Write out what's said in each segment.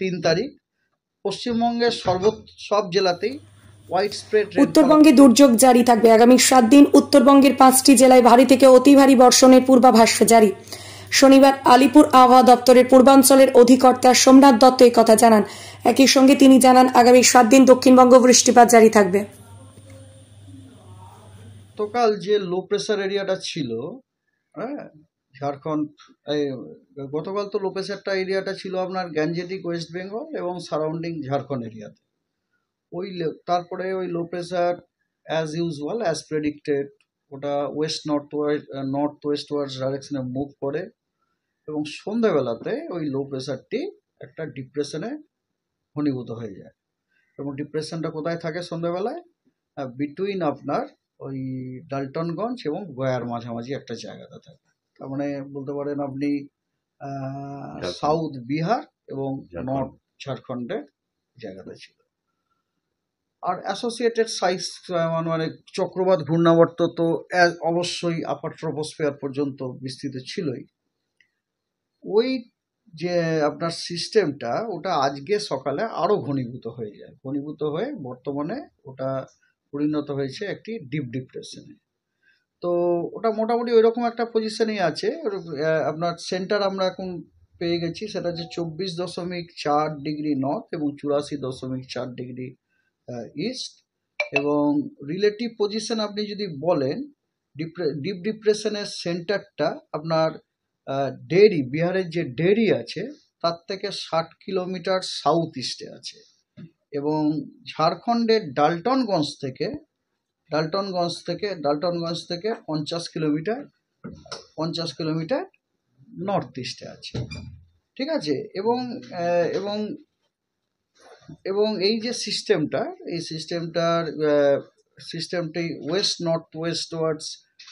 3 তারিখ পশ্চিমবঙ্গের সব জেলাতেই হোয়াইট স্প্রেড। উত্তরবঙ্গে দুর্যোগ জারি থাকবে আগামী 7 দিন। উত্তরবঙ্গের 5টি জেলায় ভারী থেকে অতি ভারী বর্ষণের পূর্বাভাস জারি। শনিবার আলিপুর আবহাওয়া দপ্তরের পূর্বাঞ্চলের অধিকর্তা সোমনাথ দত্ত কথা জানান। একই সঙ্গে তিনি জানান আগামী 7 দিন দক্ষিণবঙ্গ বৃষ্টিপাত জারি থাকবে। গতকাল যে লো প্রেসার এরিয়াটা ছিল, হ্যাঁ, ঝাড়খণ্ড, গতকাল তো লো প্রেসারটা এরিয়াটা ছিল আপনার গ্যাঞ্জেটিক ওয়েস্ট বেঙ্গল এবং সারাউন্ডিং ঝাড়খণ্ড এরিয়াতে। তারপরে ওই low pressure as usual as predicted ওটা নর্থ ওয়েস্ট ওয়ার্ডস ডাইরেকশনে মুভ করে এবং সন্ধ্যাবেলাতে ওই লো প্রেসারটি একটা ডিপ্রেশনে ঘনীভূত হয়ে যায়। এবং ডিপ্রেশনটা কোথায় থাকে সন্ধ্যাবেলায়? বিটুইন আপনার ওই ডালটনগঞ্জ এবং গয়ার মাঝামাঝি একটা জায়গাতে থাকে। তার মানে বলতে পারেন আপনি সাউথ বিহার এবং নর্থ ঝাড়খণ্ডের জায়গাতে ছিল। আর অ্যাসোসিয়েটেড সাইজ মানে চক্রবাত ঘূর্ণাবর্ত তো অবশ্যই আপার ট্রপোস্ফিয়ার পর্যন্ত বিস্তৃত ছিলই। ওই যে আপনার সিস্টেমটা ওটা আজকে সকালে আরও ঘনীভূত হয়ে যায়, ঘনীভূত হয়ে বর্তমানে ওটা পরিণত হয়েছে একটি ডিপ ডিপ্রেশনে। তো ওটা মোটামুটি ওই রকম একটা পজিশনেই আছে। আপনার সেন্টার আমরা এখন পেয়ে গেছি, সেটা হচ্ছে 24.4 ডিগ্রি নর্থ এবং 84.4 ডিগ্রি ইস্ট। এবং রিলেটিভ পজিশন আপনি যদি বলেন, ডিপ ডিপ্রেশনের সেন্টারটা আপনার ডেরি, বিহারের যে ডেরি আছে তার থেকে 60 কিলোমিটার সাউথ ইস্টে আছে। এবং ঝাড়খণ্ডের ডালটনগঞ্জ থেকে 50 কিলোমিটার নর্থ ইস্টে আছে, ঠিক আছে। এবং এই যে সিস্টেমটি ওয়েস্ট নর্থ ওয়েস্ট ওয়ার্ডস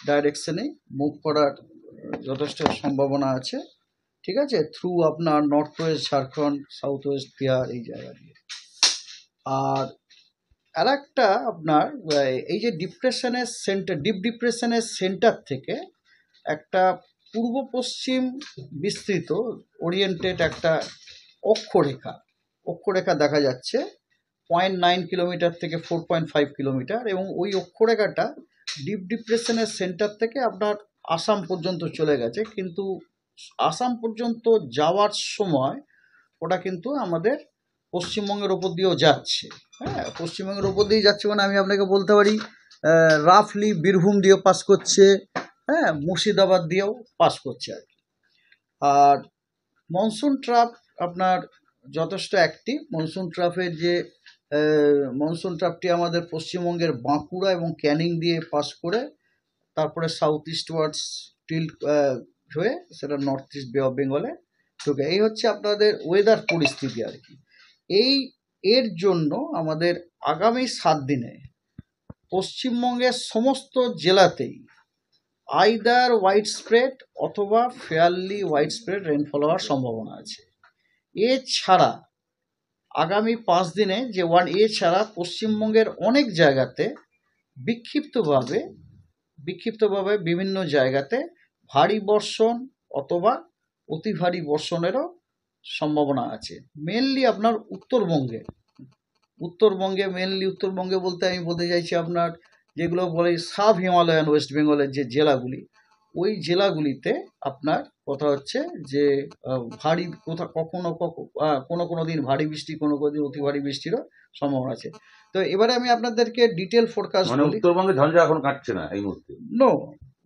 ডাইরেকশনে মুভ করার যথেষ্ট সম্ভাবনা আছে, ঠিক আছে, থ্রু আপনার north West Jharkhand, south West Bihar এই জায়গা দিয়ে। আর একটা আপনার এই যে ডিপ ডিপ্রেশনের সেন্টার থেকে একটা পূর্ব পশ্চিম বিস্তৃত ওরিয়েন্টেড একটা অক্ষরেখা দেখা যাচ্ছে 0.9 কিলোমিটার থেকে 4.5 কিলোমিটার। এবং ওই অক্ষরেখাটা ডিপ ডিপ্রেশনের সেন্টার থেকে আপনার আসাম পর্যন্ত চলে গেছে, কিন্তু আসাম পর্যন্ত যাওয়ার সময় ওটা কিন্তু আমাদের পশ্চিমবঙ্গের ওপর দিয়েও যাচ্ছে। হ্যাঁ, পশ্চিমবঙ্গের ওপর দিয়ে যাচ্ছে মানে আমি আপনাকে বলতে পারি রাফলি বীরভূম দিয়েও পাস করছে, হ্যাঁ, মুর্শিদাবাদ দিয়েও পাস করছে আর কি। আর মনসুন ট্রাপ আপনার যথেষ্ট অ্যাক্টিভ। মনসুন ট্রাপটি আমাদের পশ্চিমবঙ্গের বাঁকুড়া এবং ক্যানিং দিয়ে পাস করে তারপরে সাউথ ইস্ট ওয়ার্ডস টিল্ট হয়ে সেটা নর্থ ইস্ট বে অফ বেঙ্গলে ঢুকে। এই হচ্ছে আপনাদের ওয়েদার পরিস্থিতি আর কি। এর জন্য আমাদের আগামী 7 দিনে পশ্চিমবঙ্গের সমস্ত জেলাতেই আইদার হোয়াইট স্প্রেড অথবা ফেয়ারলি হোয়াইট স্প্রেড রেনফল হওয়ার সম্ভাবনা আছে। এছাড়া আগামী 5 দিনে এছাড়া পশ্চিমবঙ্গের অনেক জায়গাতে বিক্ষিপ্তভাবে বিভিন্ন জায়গাতে ভারী বর্ষণ অথবা অতি ভারী বর্ষণেরও সম্ভাবনা আছে। মেনলি আপনার উত্তরবঙ্গে বলতে আমি বলতে চাইছি আপনার যেগুলো বলে সাব হিমালয়ান ওয়েস্ট বেঙ্গলের যে জেলাগুলি, ওই জেলাগুলিতে আপনার কথা হচ্ছে যে ভারী কোনো দিন ভারী বৃষ্টি, কোনো দিন অতি ভারী বৃষ্টিরও সম্ভাবনা আছে। তো এবারে আমি আপনাদেরকে ডিটেল ফোরকাস্ট বলি। উত্তরবঙ্গে ঝঞ্ঝা এখন কাটছে না এই মুহূর্তে?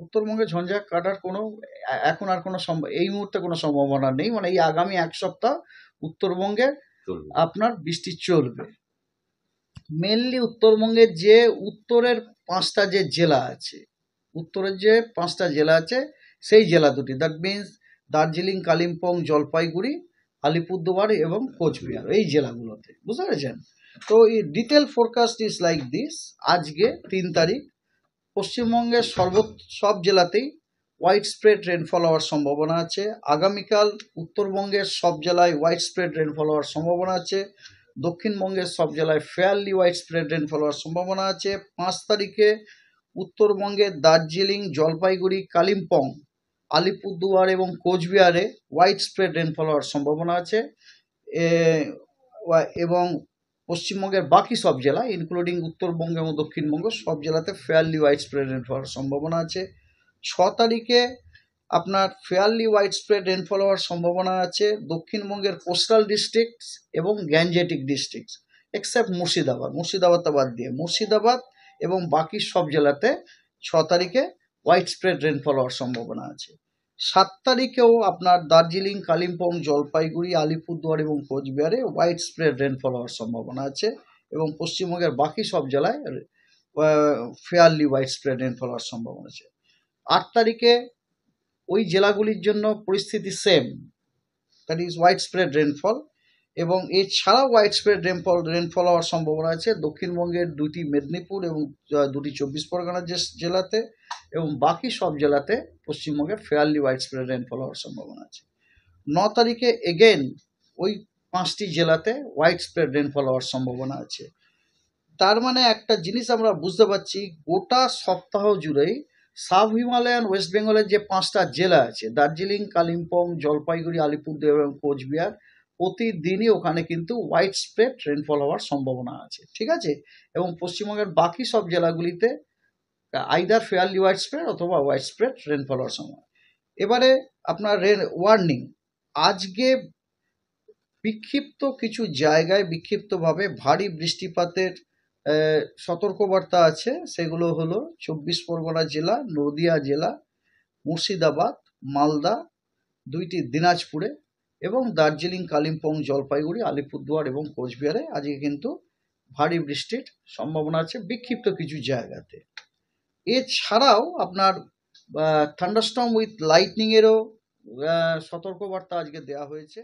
উত্তরবঙ্গে ঝঞ্ঝা কাটার এখন আর এই মুহূর্তে কোনো সম্ভাবনা নেই। মানে এই আগামী 1 সপ্তাহ উত্তরবঙ্গে আপনার বৃষ্টি চলবে। মেনলি উত্তরবঙ্গের যে উত্তরের 5টা যে জেলা আছে, সেই জেলা দুটি, দ্যাট মিনস দার্জিলিং, কালিম্পং, জলপাইগুড়ি, আলিপুরদুয়ার এবং কোচবিহার, এই জেলাগুলোতে, বুঝতে পেরেছেন? তো এই detail forecast is like this. আজকে 3 তারিখ পশ্চিমবঙ্গের সব জেলাতেই হোয়াইট স্প্রেড রেনফল হওয়ার সম্ভাবনা আছে। আগামীকাল উত্তরবঙ্গের সব জেলায় হোয়াইট স্প্রেড রেনফল হওয়ার সম্ভাবনা আছে। দক্ষিণবঙ্গের সব জেলায় ফেয়ারলি হোয়াইট স্প্রেড রেনফল হওয়ার সম্ভাবনা আছে। 5 তারিখে উত্তরবঙ্গের দার্জিলিং, জলপাইগুড়ি, কালিম্পং, আলিপুরদুয়ার এবং কোচবিহারে হোয়াইট স্প্রেড রেনফল হওয়ার সম্ভাবনা আছে। এবং পশ্চিমবঙ্গের বাকি সব জেলা ইনক্লুডিং উত্তরবঙ্গ এবং দক্ষিণবঙ্গ সব জেলাতে ফেয়ারলি ওয়াইড স্প্রেড রেনফল হওয়ার সম্ভাবনা আছে। 6 তারিখে আপনার ফেয়ারলি ওয়াইড স্প্রেড রেনফল হওয়ার সম্ভাবনা আছে দক্ষিণবঙ্গের কোস্টাল ডিস্ট্রিক্টস এবং গ্যাঞ্জেটিক ডিস্ট্রিক্টস এক্সেপ্ট মুর্শিদাবাদটা বাদ দিয়ে মুর্শিদাবাদ এবং বাকি সব জেলাতে 6 তারিখে ওয়াইড স্প্রেড রেনফল হওয়ার সম্ভাবনা আছে। 7 তারিখেও আপনার দার্জিলিং, কালিম্পং, জলপাইগুড়ি, আলিপুরদুয়ার এবং কোচবিহারে ওয়াইড স্প্রেড রেনফল হওয়ার সম্ভাবনা আছে এবং পশ্চিমবঙ্গের বাকি সব জেলায় ফেয়ারলি ওয়াইড স্প্রেড রেনফল হওয়ার সম্ভাবনা আছে। 8 তারিখে ওই জেলাগুলির জন্য পরিস্থিতি same, that is wide spread rainfall, এবং এছাড়াও ওয়াইড স্প্রেড রেনফল হওয়ার সম্ভাবনা আছে দক্ষিণবঙ্গের 2টি মেদিনীপুর এবং 2টি 24 পরগনা জেলাতে এবং বাকি সব জেলাতে পশ্চিমবঙ্গের ফেয়ারলি ওয়াইড স্প্রেড রেনফল হওয়ার সম্ভাবনা আছে। 9 তারিখে এগেন ওই 5টি জেলাতে ওয়াইড স্প্রেড রেনফল হওয়ার সম্ভাবনা আছে। তার মানে একটা জিনিস আমরা বুঝতে পারছি, গোটা সপ্তাহ জুড়েই সাব হিমালয়ান ওয়েস্ট বেঙ্গলের যে 5টা জেলা আছে দার্জিলিং, কালিম্পং, জলপাইগুড়ি, আলিপুরদুয়ার এবং কোচবিহার, প্রতিদিনই ওখানে কিন্তু ওয়াইড স্প্রেড রেনফল হওয়ার সম্ভাবনা আছে, ঠিক আছে। এবং পশ্চিমবঙ্গের বাকি সব জেলাগুলিতে আইদার ফেয়ারলি ওয়াইড স্প্রেড অথবা ওয়াইড স্প্রেড রেনফল হওয়ার সম্ভাবনা। এবারে আপনার ওয়ার্নিং, আজকে বিক্ষিপ্ত কিছু জায়গায় বিক্ষিপ্তভাবে ভারী বৃষ্টিপাতের সতর্কবার্তা আছে। সেগুলো হলো 24 পরগনা জেলা, নদিয়া জেলা, মুর্শিদাবাদ, মালদা, 2টি দিনাজপুরে এবং দার্জিলিং, কালিম্পং, জলপাইগুড়ি, আলিপুরদুয়ার এবং কোচবিহারে আজকে কিন্তু ভারী বৃষ্টির সম্ভাবনা আছে বিক্ষিপ্ত কিছু জায়গাতে। এছাড়াও আপনার থান্ডারস্টর্ম উইথ লাইটনিং এরও সতর্কবার্তা আজকে দেওয়া হয়েছে।